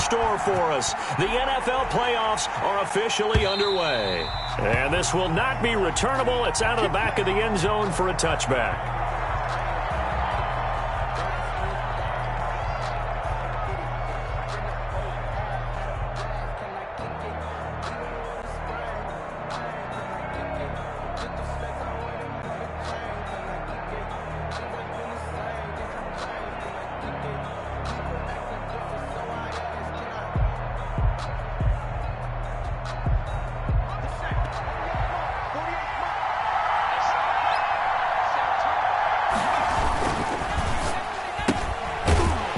store for us. The NFL playoffs are officially underway. And this will not be returnable. It's out of the back of the end zone for a touchback.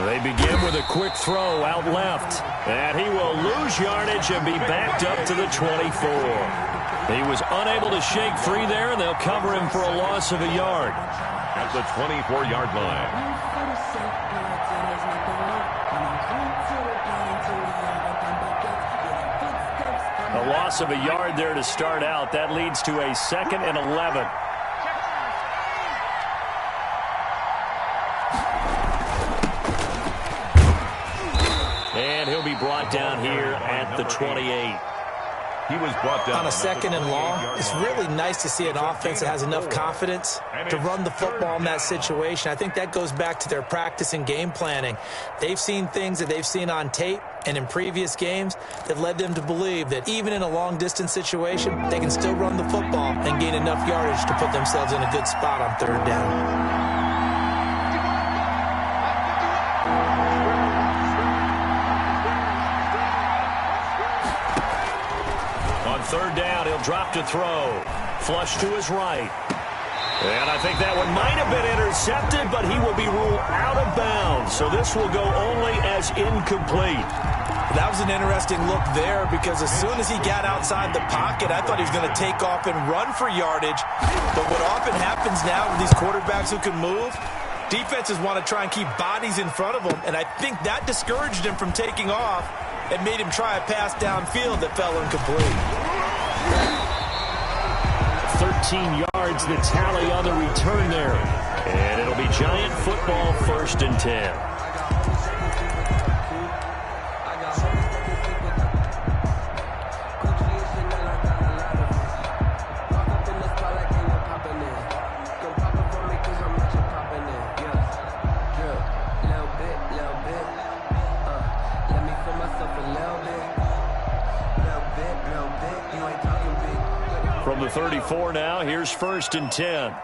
They begin with a quick throw out left. And he will lose yardage and be backed up to the 24. He was unable to shake free there, and they'll cover him for a loss of a yard. At the 24-yard line. A loss of a yard there to start out. That leads to a 2nd and 11. And he'll be brought down here at the 28. He was brought down on a 2nd and long. It's really nice to see an offense that has enough confidence to run the football in that situation. I think that goes back to their practice and game planning. They've seen things that they've seen on tape and in previous games that led them to believe that even in a long-distance situation, they can still run the football and gain enough yardage to put themselves in a good spot on 3rd down. On 3rd down, he'll drop to throw. Flush to his right. And I think that one might have been intercepted, but he will be ruled out of bounds. So this will go only as incomplete. That was an interesting look there because as soon as he got outside the pocket, I thought he was going to take off and run for yardage. But what often happens now with these quarterbacks who can move, defenses want to try and keep bodies in front of them, and I think that discouraged him from taking off and made him try a pass downfield that fell incomplete. 13 yards, the tally on the return there. And it'll be Giant football, 1st and 10. From the 34 now, here's 1st and 10.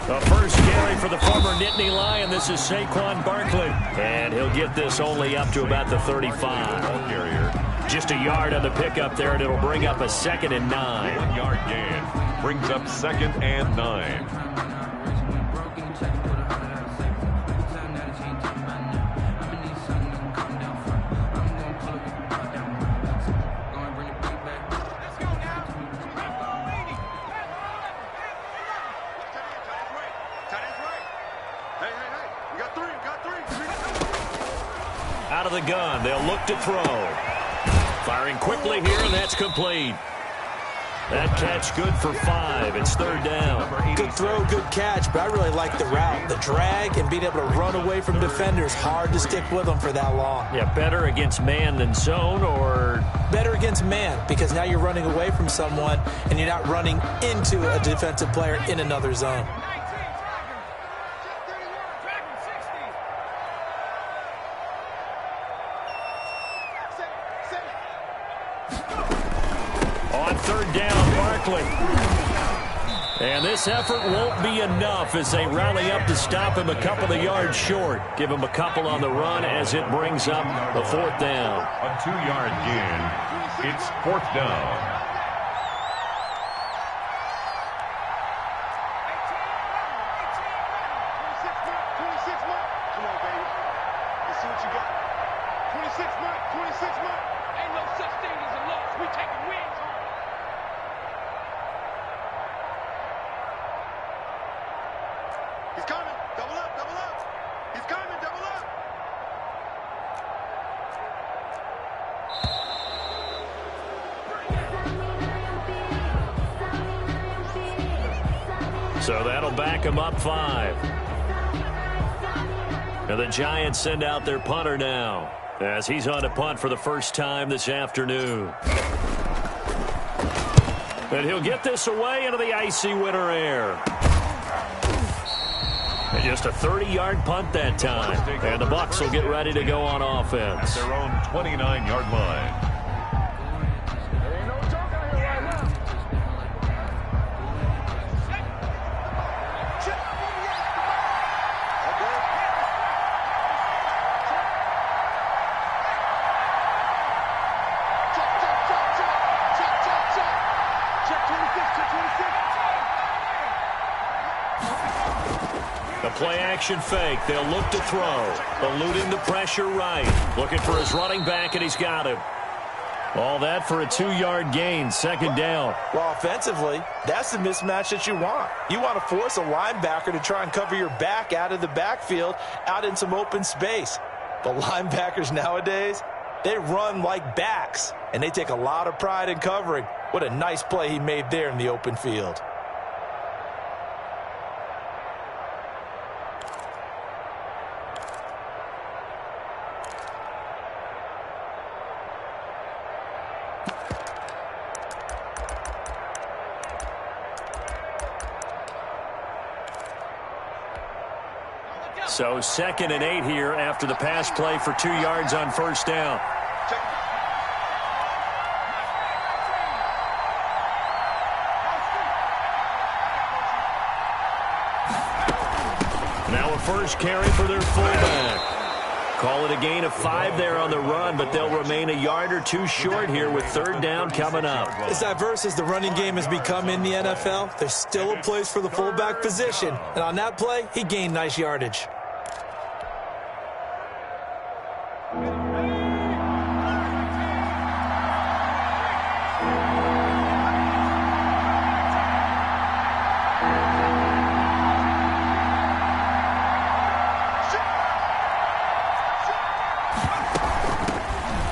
The first carry for the former Nittany Lion. This is Saquon Barkley. And he'll get this only up to about the 35. Just a yard on the pickup there, and it'll bring up a 2nd and 9. 1-yard gain. Brings up 2nd and 9. Out of the gun, they'll look to throw. Firing quickly here, and that's complete. That catch good for 5. It's 3rd down. Good throw, good catch, but I really like the route. The drag and being able to run away from defenders, hard to stick with them for that long. Yeah, better against man than zone, or? Better against man, because now you're running away from someone and you're not running into a defensive player in another zone. On 3rd down, Barkley. And this effort won't be enough as they rally up to stop him a couple of yards short. Give him a couple on the run as it brings up the 4th down. A 2-yard gain. It's 4th down. He's coming. Double up, double up. He's coming, double up. So that'll back him up 5. And the Giants send out their punter now, as he's on to punt for the first time this afternoon. And he'll get this away into the icy winter air. And just a 30-yard punt that time. And the Bucs will get ready to go on offense. At their own 29-yard line. Play-action fake. They'll look to throw. Eluding the pressure right. Looking for his running back, and he's got him. All that for a 2-yard gain, second down. Well, offensively, that's the mismatch that you want. You want to force a linebacker to try and cover your back out of the backfield, out in some open space. The linebackers nowadays, they run like backs, and they take a lot of pride in covering. What a nice play he made there in the open field. So 2nd and 8 here after the pass play for 2 yards on first down. Now a first carry for their fullback. Call it a gain of 5 there on the run, but they'll remain a yard or 2 short here with third down coming up. As diverse as the running game has become in the NFL, there's still a place for the fullback position. And on that play, he gained nice yardage.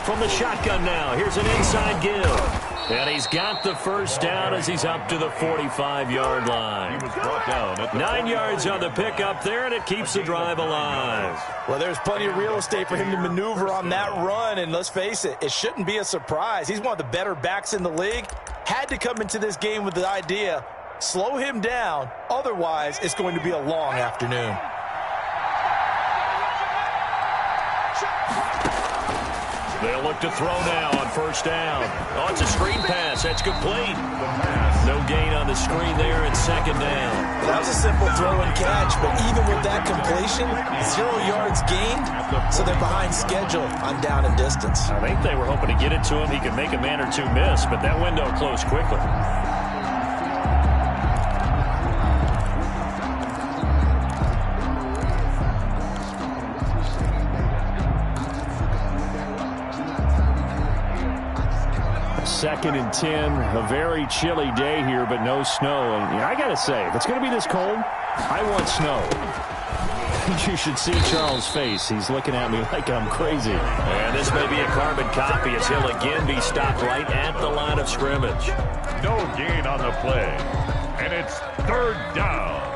From the shotgun now, here's an inside give. And he's got the first down as he's up to the 45-yard line. He was brought down at the 9 yards on the pickup there, and it keeps the drive alive. Well, there's plenty of real estate for him to maneuver on that run, and let's face it, it shouldn't be a surprise. He's one of the better backs in the league. Had to come into this game with the idea, slow him down, otherwise it's going to be a long afternoon. They'll look to throw now on first down. Oh, it's a screen pass. That's complete. No gain on the screen there and second down. That was a simple throw and catch, but even with that completion, 0 yards gained, so they're behind schedule on down and distance. I think they were hoping to get it to him. He could make a man or two miss, but that window closed quickly. Second and 10, a very chilly day here, but no snow. And I got to say, if it's going to be this cold, I want snow. You should see Charles' face. He's looking at me like I'm crazy. And this may be a carbon copy as he'll again be stopped right at the line of scrimmage. No gain on the play. And it's third down.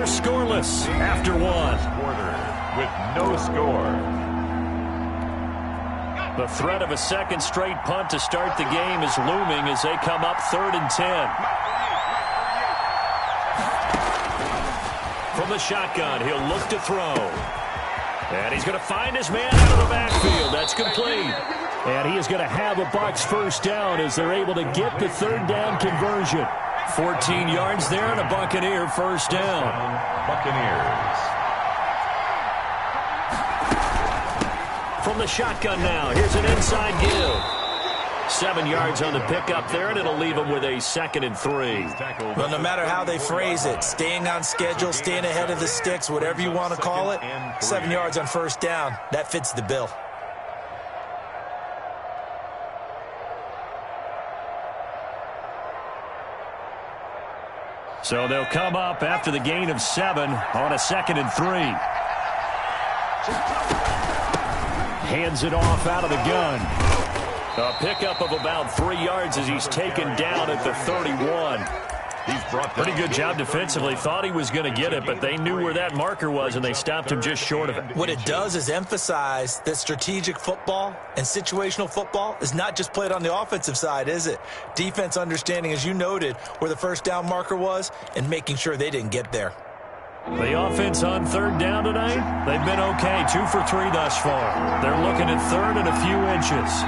Scoreless after one. Quarter with no score. The threat of a second straight punt to start the game is looming as they come up 3rd and 10. From the shotgun, he'll look to throw. And he's going to find his man out of the backfield. That's complete. And he is going to have a Bucs first down as they're able to get the third down conversion. 14 yards there and a Buccaneer first down. Buccaneers. From the shotgun now, here's an inside give. 7 yards on the pickup there, and it'll leave him with a 2nd and 3. Well, no matter how they phrase it, staying on schedule, staying ahead of the sticks, whatever you want to call it, 7 yards on first down, that fits the bill. So they'll come up after the gain of 7 on a 2nd and 3. Hands it off out of the gun. A pickup of about 3 yards as he's taken down at the 31. He's brought Pretty good job defensively. Thought he was going to get it, but they knew where that marker was, and they stopped him just short of it. What it does is emphasize that strategic football and situational football is not just played on the offensive side, is it? Defense understanding, as you noted, where the first down marker was and making sure they didn't get there. The offense on third down tonight, they've been okay. 2 for 3 thus far. They're looking at third and a few inches.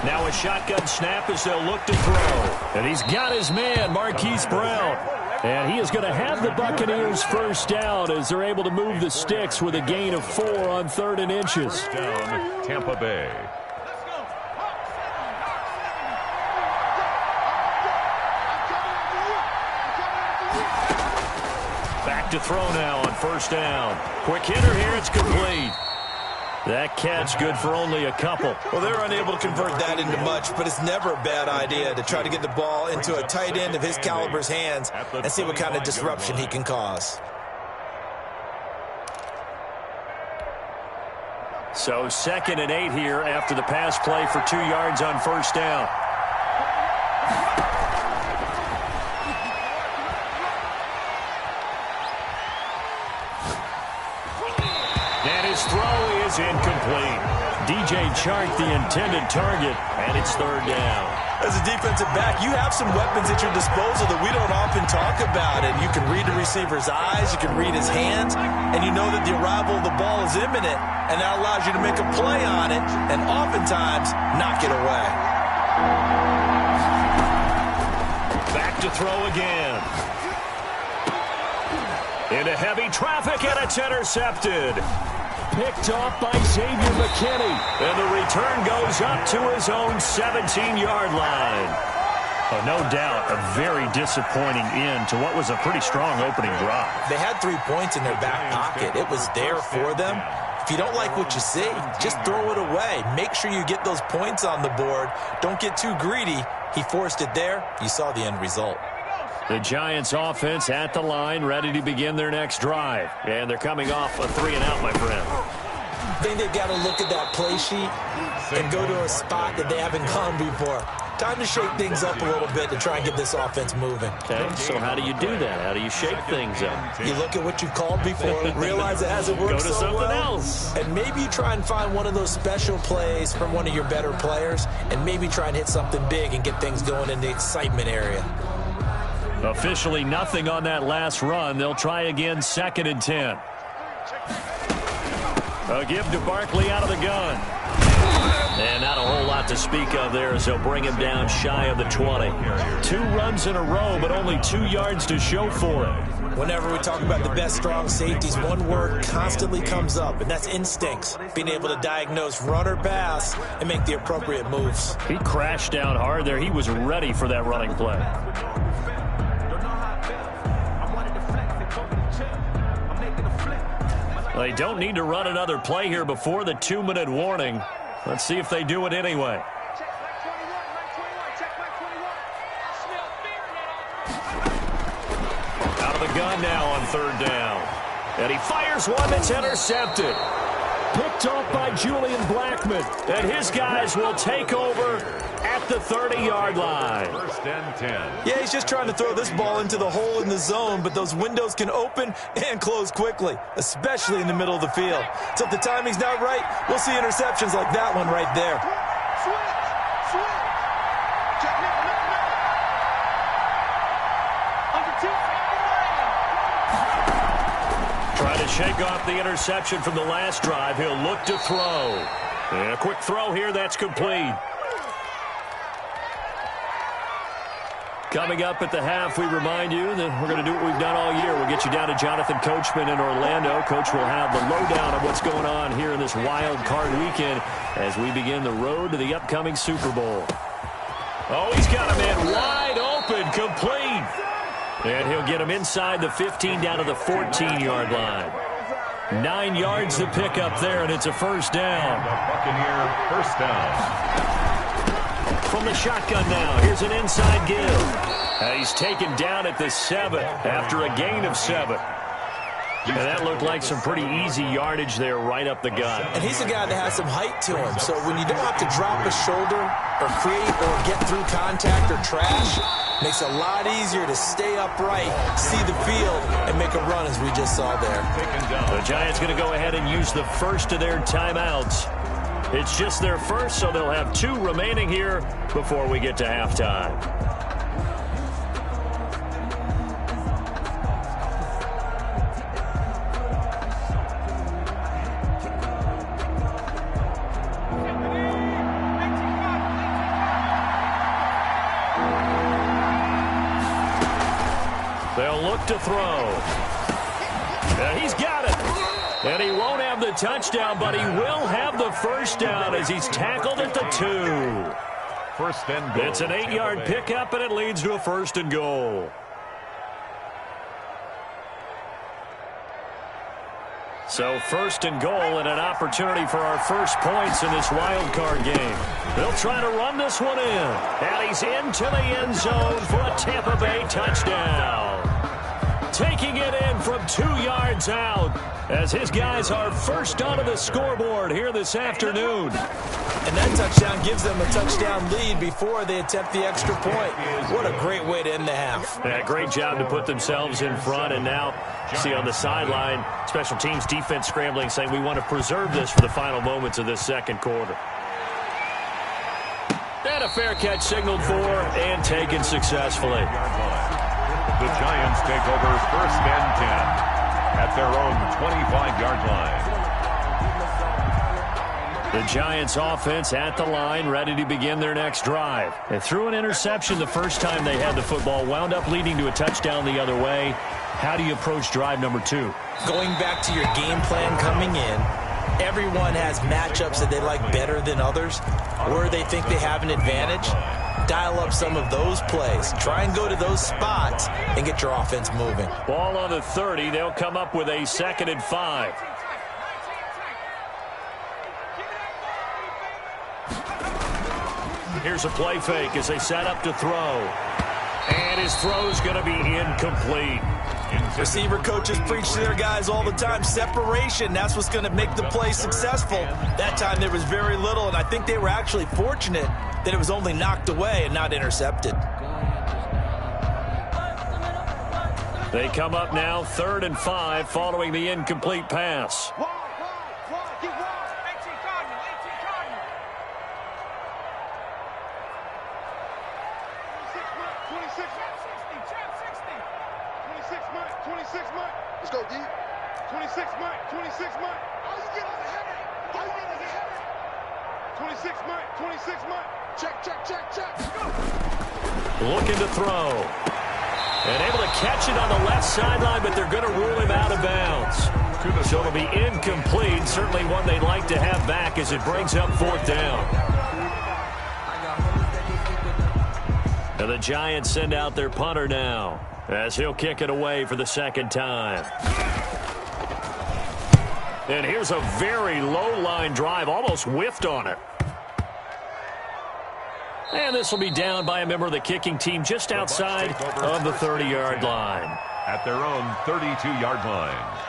Now a shotgun snap as they'll look to throw. And he's got his man, Marquise Brown. And he is going to have the Buccaneers first down as they're able to move the sticks with a gain of 4 on 3rd and inches. Down, Tampa Bay. Back to throw now on first down. Quick hitter here, it's complete. That catch good for only a couple. Well, they're unable to convert that into much, but it's never a bad idea to try to get the ball into a tight end of his caliber's hands and see what kind of disruption he can cause. So 2nd and 8 here after the pass play for 2 yards on first down. And his throw is incomplete. DJ Chark, the intended target, and it's 3rd down. As a defensive back, you have some weapons at your disposal that we don't often talk about. And you can read the receiver's eyes, you can read his hands, and you know that the arrival of the ball is imminent, and that allows you to make a play on it and oftentimes knock it away. Back to throw again. Into heavy traffic, and it's intercepted. Picked off by Xavier McKinney. And the return goes up to his own 17-yard line. Oh, no doubt a very disappointing end to what was a pretty strong opening drive. They had 3 points in their back pocket. It was there for them. If you don't like what you see, just throw it away. Make sure you get those points on the board. Don't get too greedy. He forced it there. You saw the end result. The Giants offense at the line, ready to begin their next drive. And they're coming off a 3-and-out, my friend. I think they've got to look at that play sheet and go to a spot that they haven't gone before. Time to shake things up a little bit to try and get this offense moving. Okay, so how do you do that? How do you shake things up? You look at what you've called before, realize it hasn't worked Go to so something well, else. and maybe you try and find one of those special plays from one of your better players, and maybe try and hit something big and get things going in the excitement area. Officially nothing on that last run. They'll try again, 2nd and 10. A give to Barkley out of the gun. And not a whole lot to speak of there as they'll bring him down shy of the 20. 2 runs in a row, but only 2 yards to show for it. Whenever we talk about the best strong safeties, one word constantly comes up, and that's instincts. Being able to diagnose run or pass and make the appropriate moves. He crashed down hard there. He was ready for that running play. They don't need to run another play here before the 2-minute warning. Let's see if they do it anyway. Out of the gun now on 3rd down. And he fires one that's intercepted. Picked off by Julian Blackmon. And his guys will take over at the 30-yard line. 1st and 10. Yeah, he's just trying to throw this ball into the hole in the zone, but those windows can open and close quickly, especially in the middle of the field. So if the timing's not right, we'll see interceptions like that one right there. Trying to shake off the interception from the last drive. He'll look to throw. And a quick throw here, that's complete. Coming up at the half, we remind you that we're going to do what we've done all year. We'll get you down to Jonathan Coachman in Orlando. Coach will have the lowdown of what's going on here in this wild card weekend as we begin the road to the upcoming Super Bowl. Oh, he's got a man wide open, complete. And he'll get him inside the 15 down to the 14-yard line. 9 yards to pick up there, and it's a first down. The Buccaneer first down. from the shotgun now. Here's an inside give. He's taken down at the 7 after a gain of 7. And that looked like some pretty easy yardage there right up the gut. And he's a guy that has some height to him. So when you don't have to drop a shoulder or create or get through contact or trash, makes it a lot easier to stay upright, see the field, and make a run as we just saw there. The Giants going to go ahead and use the first of their timeouts. It's just their first, so they'll have 2 remaining here before we get to halftime. They'll look to throw. And he's got it. And he won't have the touchdown, but he will have the first down as he's tackled at the 2. First and goal. It's an 8-yard pickup, and it leads to a first and goal. So first and goal and an opportunity for our first points in this wild card game. They'll try to run this one in. And he's into the end zone for a Tampa Bay touchdown. Taking it in from 2 yards out as his guys are first onto the scoreboard here this afternoon. And that touchdown gives them a touchdown lead before they attempt the extra point. What a great way to end the half. Yeah, great job to put themselves in front. And now, see on the sideline, special teams defense scrambling, saying we want to preserve this for the final moments of this second quarter. And a fair catch signaled for and taken successfully. The Giants take over first and 10 at their own 25-yard line. The Giants offense at the line, ready to begin their next drive. They threw an interception the first time they had the football, wound up leading to a touchdown the other way. How do you approach drive number 2? Going back to your game plan coming in, everyone has matchups that they like better than others, where they think they have an advantage. Dial up some of those plays. Try and go to those spots and get your offense moving. Ball on the 30. They'll come up with a 2nd and 5. Here's a play fake as they set up to throw. And his throw's going to be incomplete. Receiver coaches preach to their guys all the time. Separation, that's what's going to make the play successful. That time there was very little, and I think they were actually fortunate that it was only knocked away and not intercepted. They come up now 3rd and 5 following the incomplete pass. Let's go, D. 26 Mike. 26 Mike. All you get is a header. All you get is a header. 26 Mike. 26 Mike. Check. Looking to throw. And able to catch it on the left sideline, but they're going to rule him out of bounds. So it'll be incomplete. Certainly one they'd like to have back as it brings up 4th down. And the Giants send out their punter now, as he'll kick it away for the 2nd time. And here's a very low-line drive, almost whiffed on it. And this will be down by a member of the kicking team just outside of the 30-yard line. At their own 32-yard line.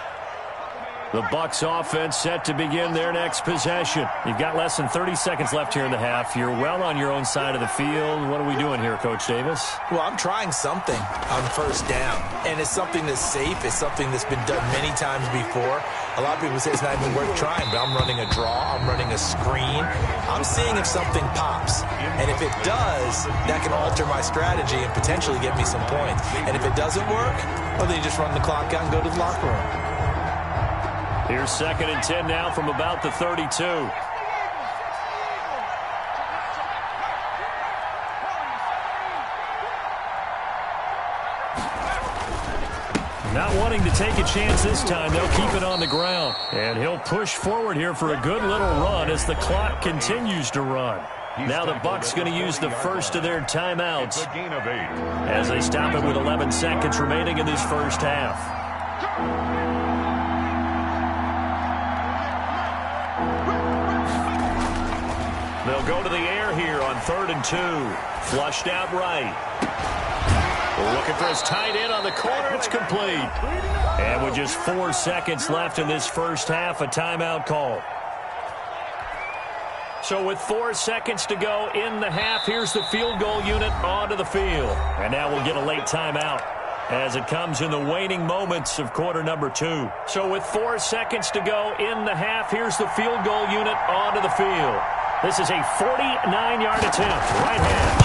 The Bucs offense set to begin their next possession. You've got less than 30 seconds left here in the half. You're well on your own side of the field. What are we doing here, Coach Davis? Well, I'm trying something on 1st down, and it's something that's safe. It's something that's been done many times before. A lot of people say it's not even worth trying, but I'm running a draw. I'm running a screen. I'm seeing if something pops, and if it does, that can alter my strategy and potentially get me some points. And if it doesn't work, well, then you just run the clock out and go to the locker room. Here's 2nd and 10 now from about the 32. Not wanting to take a chance this time, they'll keep it on the ground. And he'll push forward here for a good little run as the clock continues to run. Now the Bucs going to use the first of their timeouts as they stop it with 11 seconds remaining in this first half. They'll go to the air here on 3rd and 2. Flushed out right. Looking for his tight end on the corner. It's complete. And with just 4 seconds left in this first half, a timeout call. So with 4 seconds to go in the half, here's the field goal unit onto the field. And now we'll get a late timeout as it comes in the waning moments of quarter number 2. So with 4 seconds to go in the half, here's the field goal unit onto the field. This is a 49-yard attempt, right hash.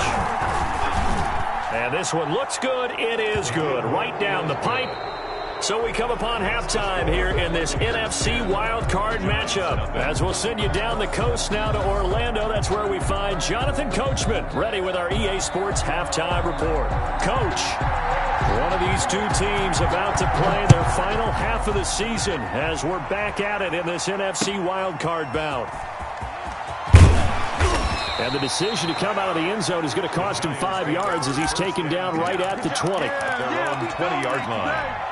And this one looks good. It is good. Right down the pipe. So we come upon halftime here in this NFC wildcard matchup. As we'll send you down the coast now to Orlando. That's where we find Jonathan Coachman ready with our EA Sports halftime report. Coach, one of these two teams about to play their final half of the season as we're back at it in this NFC wildcard bout. And the decision to come out of the end zone is going to cost him 5 yards as he's taken down right at the 20. At their own 20-yard line.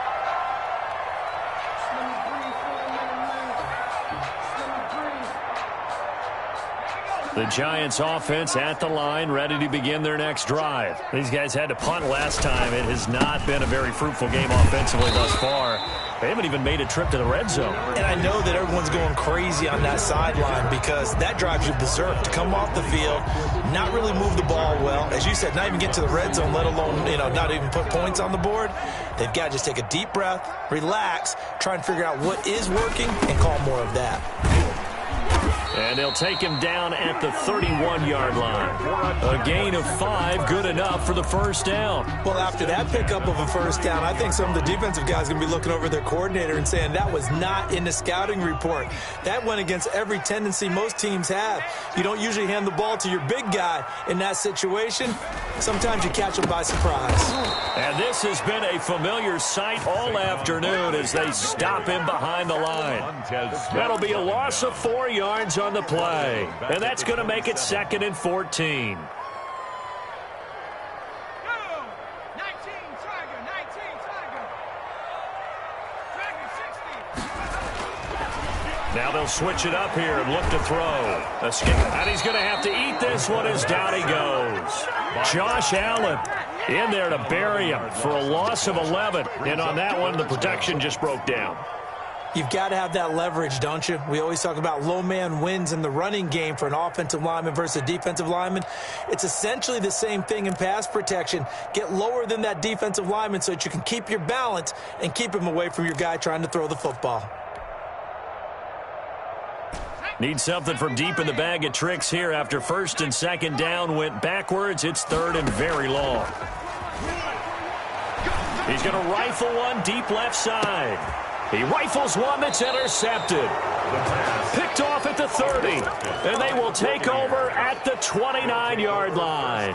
The Giants offense at the line, ready to begin their next drive. These guys had to punt last time. It has not been a very fruitful game offensively thus far. They haven't even made a trip to the red zone. And I know that everyone's going crazy on that sideline because that drives you berserk to come off the field, not really move the ball well. As you said, not even get to the red zone, let alone, not even put points on the board. They've got to just take a deep breath, relax, try and figure out what is working and call more of that. And they'll take him down at the 31-yard line. A gain of 5, good enough for the first down. Well, after that pickup of a first down, I think some of the defensive guys are going to be looking over their coordinator and saying that was not in the scouting report. That went against every tendency most teams have. You don't usually hand the ball to your big guy in that situation. Sometimes you catch him by surprise. And this has been a familiar sight all afternoon as they stop him behind the line. That'll be a loss of 4 yards on the play. And that's going to make it 2nd and 14. Now they'll switch it up here and look to throw. And he's going to have to eat this one as down he goes. Josh Allen in there to bury him for a loss of 11. And on that one, the protection just broke down. You've got to have that leverage, don't you? We always talk about low man wins in the running game for an offensive lineman versus a defensive lineman. It's essentially the same thing in pass protection. Get lower than that defensive lineman so that you can keep your balance and keep him away from your guy trying to throw the football. Need something from deep in the bag of tricks here after 1st and 2nd down went backwards. It's 3rd and very long. He's going to rifle one deep left side. He rifles one that's intercepted. Picked off at the 30. And they will take over at the 29-yard line.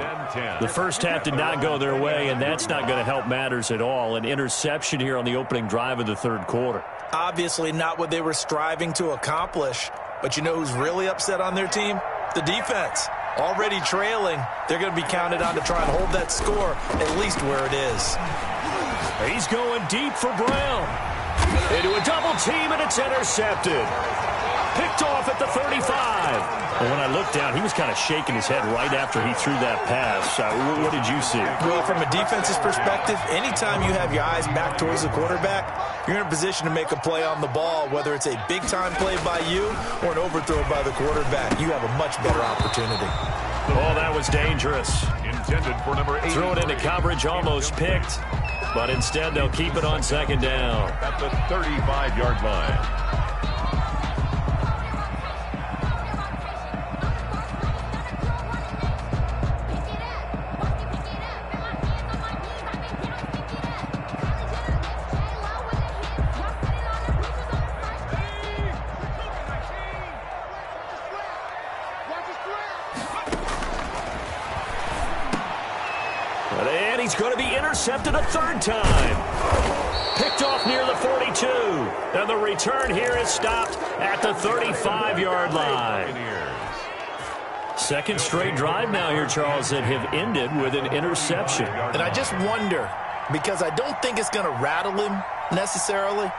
The first half did not go their way, and that's not going to help matters at all. An interception here on the opening drive of the 3rd quarter. Obviously not what they were striving to accomplish. But you know who's really upset on their team? The defense. Already trailing, they're going to be counted on to try and hold that score at least where it is. He's going deep for Brown. Into a double team, and it's intercepted. Picked off at the 35. Well, when I looked down, he was kind of shaking his head right after he threw that pass. What did you see? Well, from a defense's perspective, anytime you have your eyes back towards the quarterback, you're in a position to make a play on the ball, whether it's a big-time play by you or an overthrow by the quarterback. You have a much better opportunity. Oh, that was dangerous. Intended for number 8. Threw it into coverage, almost picked. But instead, they'll keep it on 2nd down. At the 35-yard line. And he's going to be intercepted a 3rd time. Picked off near the 42. And the return here is stopped at the 35-yard line. 2nd straight drive now here, Charles, that have ended with an interception. And I just wonder, because I don't think it's going to rattle him necessarily,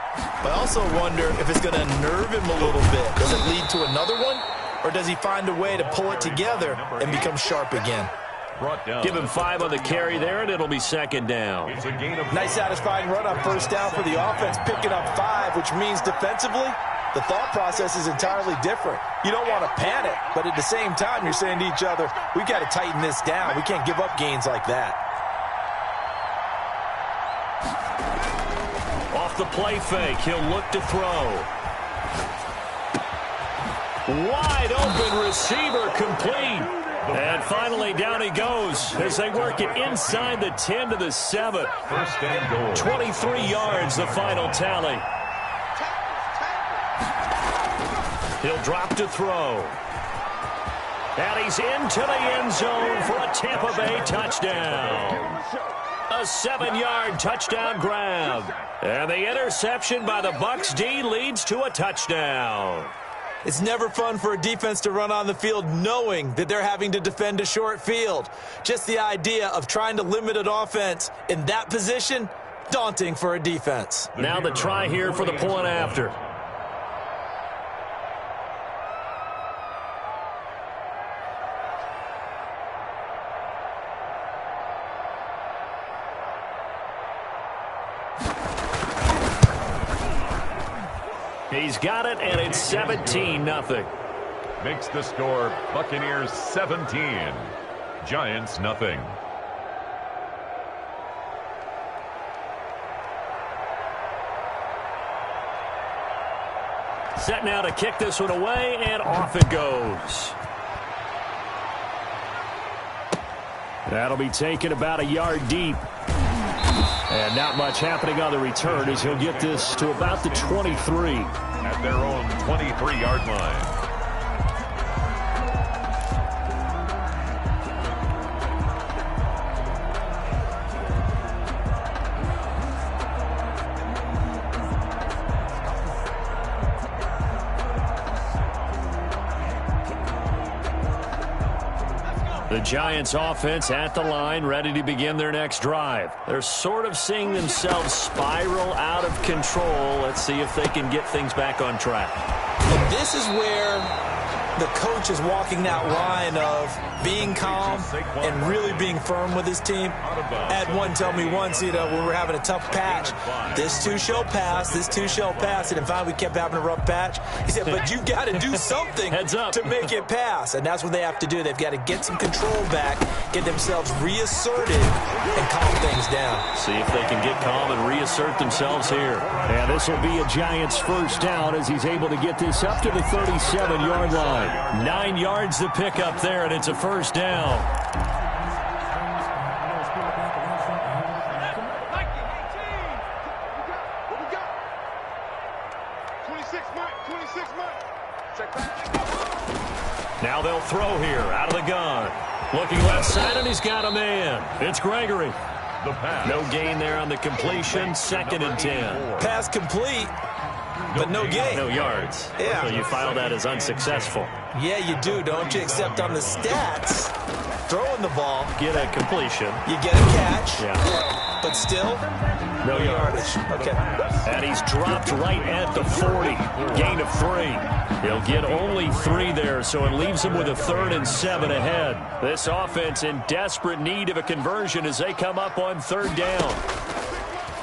but I also wonder if it's going to unnerve him a little bit. Does it lead to another one? or does he find a way to pull it together and become sharp again? Give him 5 on the carry there, and it'll be second down. Nice satisfying run on first down for the offense, picking up 5, which means defensively, the thought process is entirely different. You don't want to panic, but at the same time, you're saying to each other, we've got to tighten this down. We can't give up gains like that. Off the play fake, he'll look to throw. Wide open receiver, complete. And finally, down he goes as they work it inside the 10 to the 7. First and goal. 23 yards, the final tally. He'll drop to throw. And he's into the end zone for a Tampa Bay touchdown. A 7-yard touchdown grab. And the interception by the Bucs D leads to a touchdown. It's never fun for a defense to run on the field knowing that they're having to defend a short field. Just the idea of trying to limit an offense in that position, daunting for a defense. Now the try here for the point after. He's got it, and it's 17-0. Makes the score Buccaneers 17, Giants nothing. Set now to kick this one away, and off it goes. That'll be taken about a yard deep. And not much happening on the return as he'll get this to about the 23. At their own 23-yard line. The Giants offense at the line, ready to begin their next drive. They're sort of seeing themselves spiral out of control. Let's see if they can get things back on track. And this is where the coach is walking that line of being calm and really being firm with his team. Had one tell me once, when we're having a tough patch, this too shall pass, this too shall pass. And finally we kept having a rough patch. He said, but you've got to do something to make it pass. And that's what they have to do. They've got to get some control back, get themselves reasserted, and calm things down. See if they can get calm and reassert themselves here. And this will be a Giants first down as he's able to get this up to the 37-yard line. 9 yards to pick up there, and it's a first down. Now they'll throw here out of the gun. Looking left side, and he's got a man. It's Gregory. The pass. No gain there on the completion. Second and 10. Pass complete, but no gain. No yards. Yeah. So you file that as unsuccessful. Yeah, you do, don't you? Except on the stats, throwing the ball, Get a completion. you get a catch, Yeah. but still, No yardage. Okay. And he's dropped right at the 40. Gain of 3. He'll get only 3 there, so it leaves him with a 3rd and 7 ahead. This offense in desperate need of a conversion as they come up on 3rd down.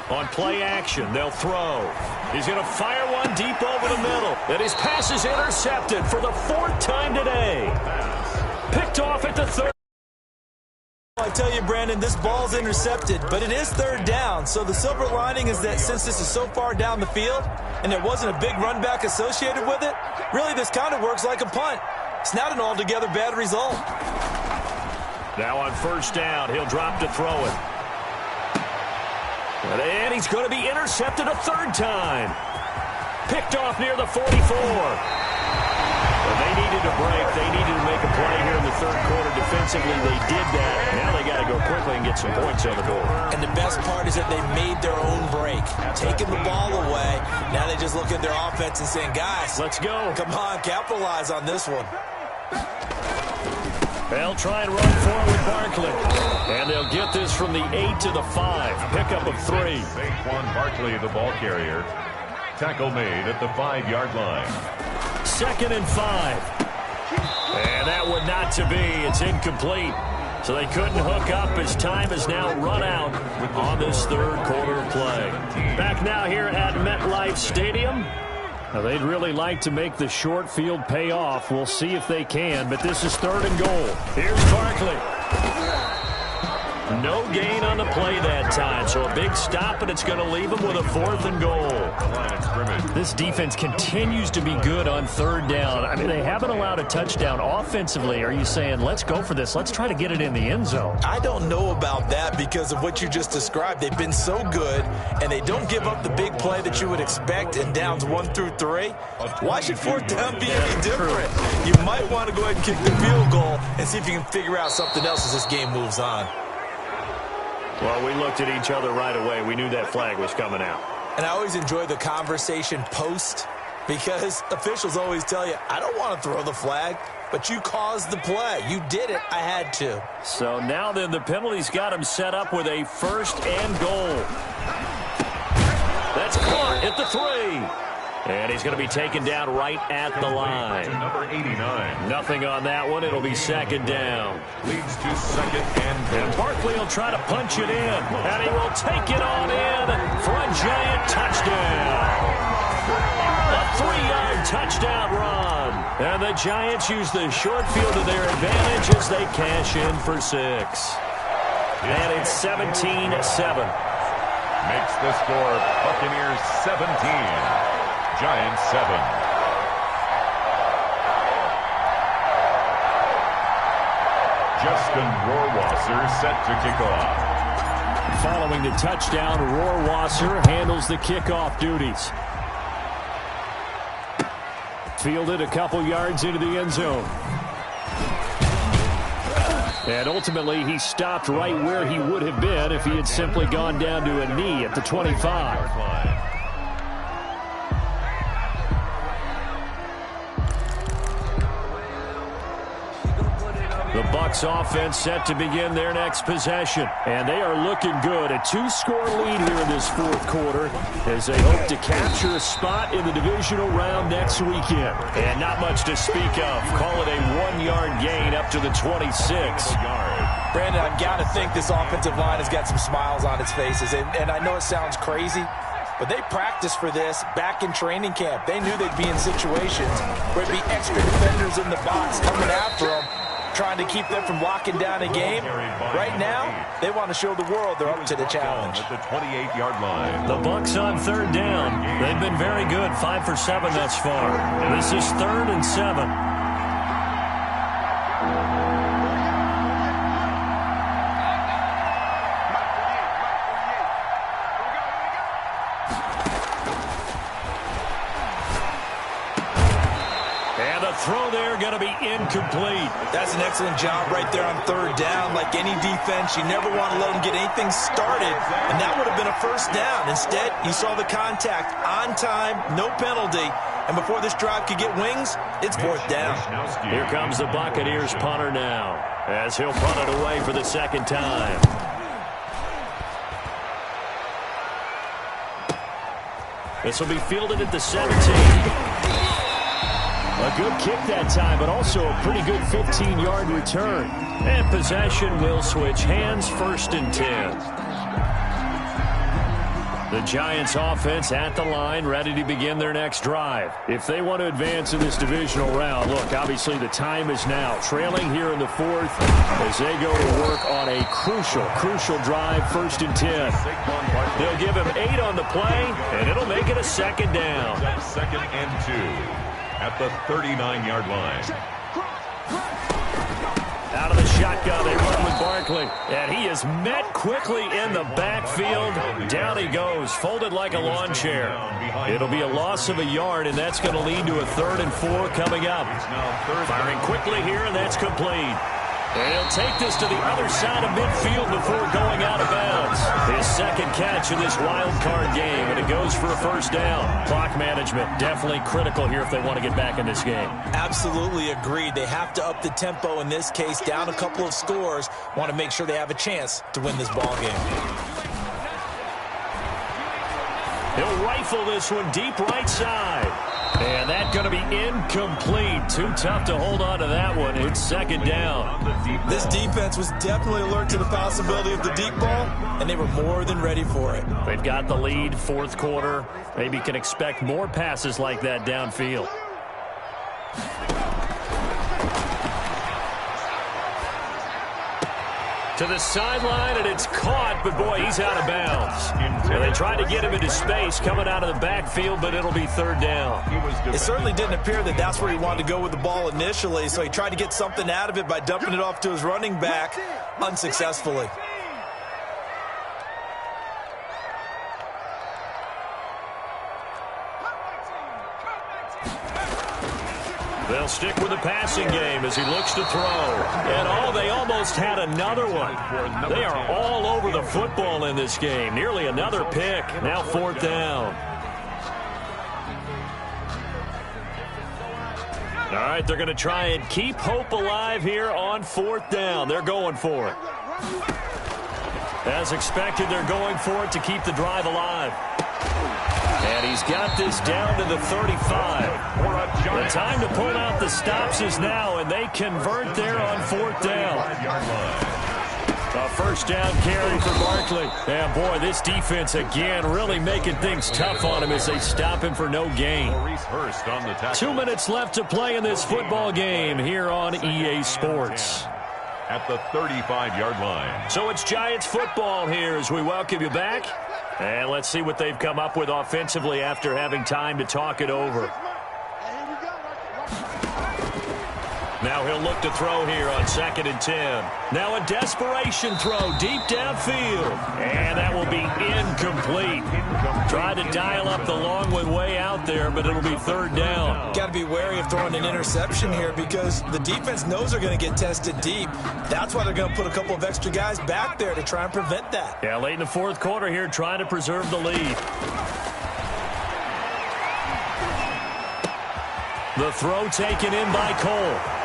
On play action, they'll throw. He's going to fire one deep over the middle. And his pass is intercepted for the 4th time today. Picked off at the 3rd. I tell you, Brandon, this ball's intercepted, but it is 3rd down. So the silver lining is that since this is so far down the field and there wasn't a big run back associated with it, really this kind of works like a punt. It's not an altogether bad result. Now on 1st down, he'll drop to throw it. And he's going to be intercepted a 3rd time. Picked off near the 44. Well, they needed a break. They needed to make a play here in the 3rd quarter. Defensively, they did that. Now they got to go quickly and get some points on the board. And the best part is that they made their own break. Taking the ball away. Now they just look at their offense and saying, guys, Let's go. come on, capitalize on this one. They'll try and run forward with Barkley. And they'll get this from the 8 to the 5. Pickup of 3. Saquon Barkley, the ball carrier. Tackle made at the 5-yard line. 2nd and 5. And that would not to be. It's incomplete. So they couldn't hook up as time is now run out on this third quarter of play. Back now here at MetLife Stadium. Now they'd really like to make the short field pay off. We'll see if they can, but this is 3rd and goal. Here's Barkley. No gain on the play that time, so a big stop, and it's going to leave them with a 4th and goal. This defense continues to be good on 3rd down. I mean, they haven't allowed a touchdown offensively. Are you saying, let's go for this, let's try to get it in the end zone? I don't know about that because of what you just described. They've been so good, and they don't give up the big play that you would expect in downs 1 through 3. Why should 4th down be any different? You might want to go ahead and kick the field goal and see if you can figure out something else as this game moves on. Well, we looked at each other right away. We knew that flag was coming out. And I always enjoy the conversation post because officials always tell you, I don't want to throw the flag, but you caused the play. You did it. I had to. So now then the penalty's got him set up with a 1st and goal. That's caught at the 3. And he's going to be taken down right at the line. Number 89. Nothing on that one. It'll be 2nd down. Leads to 2nd and goal. And Barkley will try to punch it in. And he will take it on in for a giant touchdown. A 3-yard touchdown run. And the Giants use the short field to their advantage as they cash in for 6. And it's 17-7. Makes the score Buccaneers 17. Giants 7. Justin Rohrwasser set to kick off. Following the touchdown, Rohrwasser handles the kickoff duties. Fielded a couple yards into the end zone. And ultimately, he stopped right where he would have been if he had simply gone down to a knee at the 25. The Bucs offense set to begin their next possession. And they are looking good. A 2-score lead here in this 4th quarter as they hope to capture a spot in the divisional round next weekend. And not much to speak of. Call it a 1-yard gain up to the 26. Brandon, I've got to think this offensive line has got some smiles on its faces. And I know it sounds crazy, but they practiced for this back in training camp. They knew they'd be in situations where it'd be extra defenders in the box coming after them, trying to keep them from locking down a game. Right now, they want to show the world they're up to the challenge. At the 28-yard line. The Bucs on 3rd down. They've been very good, 5 for 7 thus far. This is 3rd and 7. Throw there going to be incomplete. That's an excellent job right there on 3rd down. Like any defense, you never want to let them get anything started, and that would have been a 1st down. Instead, you saw the contact on time, no penalty, and before this drive could get wings, it's 4th down. Here comes the Buccaneers punter now as he'll punt it away for the 2nd time. This will be fielded at the 17. A good kick that time, but also a pretty good 15-yard return. And possession will switch hands, 1st and 10. The Giants offense at the line, ready to begin their next drive. If they want to advance in this divisional round, look, obviously the time is now. Trailing here in the 4th as they go to work on a crucial drive, 1st and 10. They'll give him 8 on the play, and it'll make it a 2nd down. 2nd and 2. At the 39-yard line. Out of the shotgun, they run with Barkley. And he is met quickly in the backfield. Down he goes, folded like a lawn chair. It'll be a loss of a yard, and that's going to lead to a 3rd and 4 coming up. Firing quickly here, and that's complete. And he'll take this to the other side of midfield before going out of bounds. His 2nd catch in this wild card game, and it goes for a 1st down. Clock management definitely critical here if they want to get back in this game. Absolutely agreed. They have to up the tempo in this case, down a couple of scores. Want to make sure they have a chance to win this ball game. He'll rifle this one deep right side. And that's going to be incomplete. Too tough to hold on to that one. It's second down. This defense was definitely alert to the possibility of the deep ball, and they were more than ready for it. They've got the lead, fourth quarter. Maybe can expect more passes like that downfield. To the sideline, and it's caught, but boy, he's out of bounds. And they tried to get him into space coming out of the backfield, but it'll be third down. It certainly didn't appear that that's where he wanted to go with the ball initially, so he tried to get something out of it by dumping it off to his running back unsuccessfully. They'll stick with the passing game as he looks to throw. And they almost had another one. They are all over the football in this game. Nearly another pick. Now fourth down. All right, they're going to try and keep hope alive here on fourth down. They're going for it. As expected, they're going for it to keep the drive alive. And he's got this down to the 35. The time to pull out the stops is now, and they convert there on fourth down. A first down carry for Barkley. And, boy, this defense, again, really making things tough on him as they stop him for no gain. 2 minutes left to play in this football game here on EA Sports. At the 35-yard line. So it's Giants football here as we welcome you back. And let's see what they've come up with offensively after having time to talk it over. Now he'll look to throw here on 2nd and 10. Now a desperation throw deep downfield. And that will be incomplete. Tried to dial up the long one way out there, but it'll be third down. Got to be wary of throwing an interception here because the defense knows they're going to get tested deep. That's why they're going to put a couple of extra guys back there to try and prevent that. Yeah, late in the fourth quarter here, trying to preserve the lead. The throw taken in by Cole.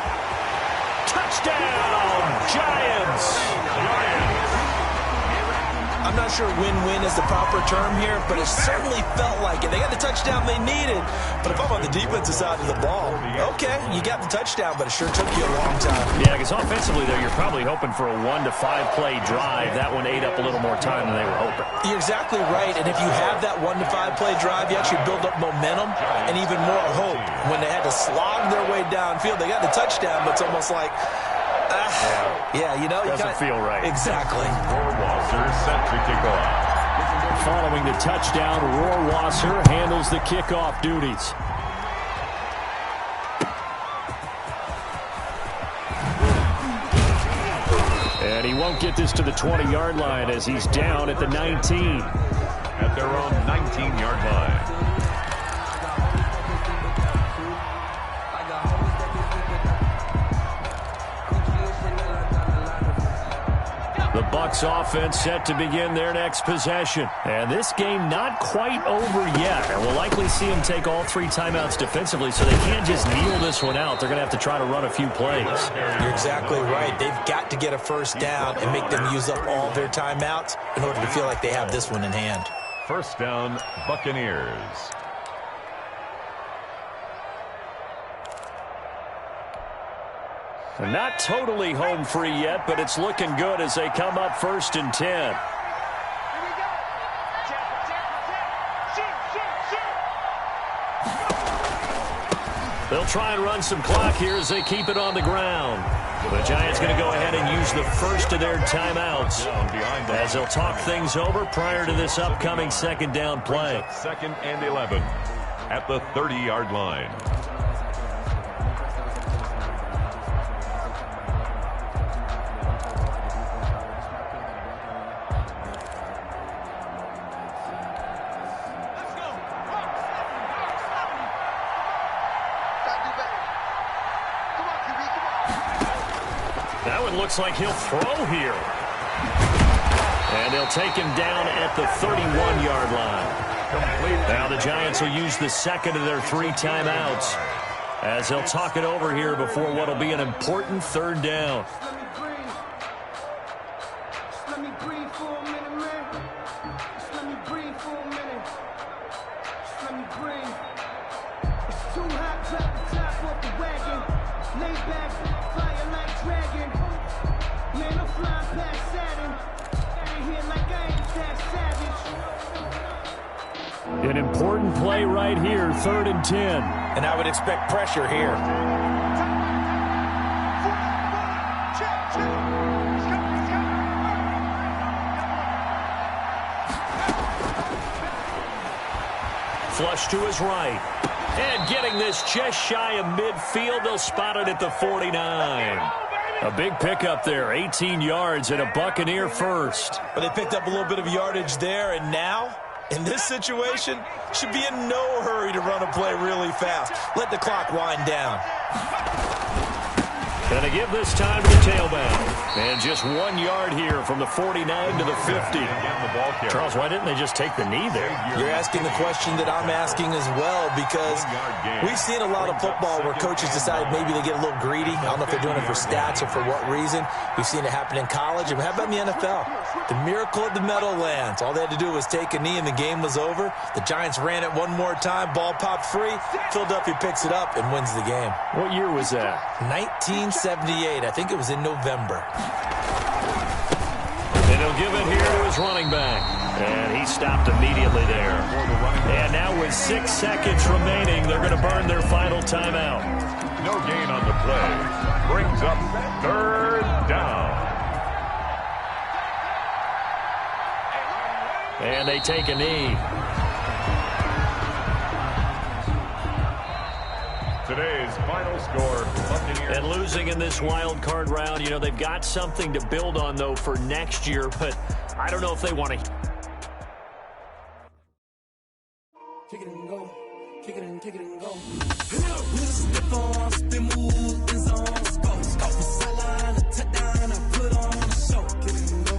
Touchdown, Giants! I'm not sure win-win is the proper term here, but it certainly felt like it. They got the touchdown they needed, but if I'm on the defensive side of the ball, okay, you got the touchdown, but it sure took you a long time. Yeah, because offensively, though, you're probably hoping for a 1 to 5 play drive. That one ate up a little more time than they were hoping. You're exactly right, and if you have that 1 to 5 play drive, you actually build up momentum and even more hope. When they had to slog their way downfield, they got the touchdown, but it's almost like, yeah, you know. Doesn't feel right. Exactly. Rohrwasser set to kick off. Following the touchdown, Rohrwasser handles the kickoff duties. And he won't get this to the 20-yard line as he's down at the 19. At their own 19-yard line. The Bucs offense set to begin their next possession. And this game not quite over yet. And we'll likely see them take all 3 timeouts defensively, so they can't just kneel this one out. They're going to have to try to run a few plays. You're exactly right. They've got to get a first down and make them use up all their timeouts in order to feel like they have this one in hand. First down, Buccaneers. Not totally home free yet, but it's looking good as they come up 1st and 10. They'll try and run some clock here as they keep it on the ground. The Giants going to go ahead and use the first of their timeouts as they'll talk things over prior to this upcoming second down play. 2nd and 11 at the 30-yard line. That one looks like he'll throw here. And they'll take him down at the 31-yard line. Now the Giants will use the second of their 3 timeouts as they'll talk it over here before what will be an important third down. Lay back, fire like dragon. Man, I'm flying past Saturn. Out of here like I ain't that savage. An important play right here, 3rd and 10. And I would expect pressure here. Flush to his right. And getting this just shy of midfield, they'll spot it at the 49. A big pickup there, 18 yards and a Buccaneer first. But they picked up a little bit of yardage there, and now, in this situation, should be in no hurry to run a play really fast. Let the clock wind down. And to give this time to the tailback. And just 1 yard here from the 49 to the 50. Charles, why didn't they just take the knee there? You're asking the question that I'm asking as well, because we've seen a lot of football where coaches decide maybe they get a little greedy. I don't know if they're doing it for stats or for what reason. We've seen it happen in college. And how about in the NFL? The miracle of the Meadowlands. All they had to do was take a knee and the game was over. The Giants ran it one more time. Ball popped free. Philadelphia picks it up and wins the game. What year was that? 1978. I think it was in November. And he'll give it here to his running back. And he stopped immediately there. And now with 6 seconds remaining, they're going to burn their final timeout. No gain on the play. Brings up 3rd down. And they take a knee. Today's final score, Buccaneers. And losing in this wild card round, you know, they've got something to build on, though, for next year. But I don't know if they want to. Kick it and go. Kick it and go. We'll slip on, spin, move, in zone, scope. Scope the sideline, a touchdown, I put on a show. Kick it and go.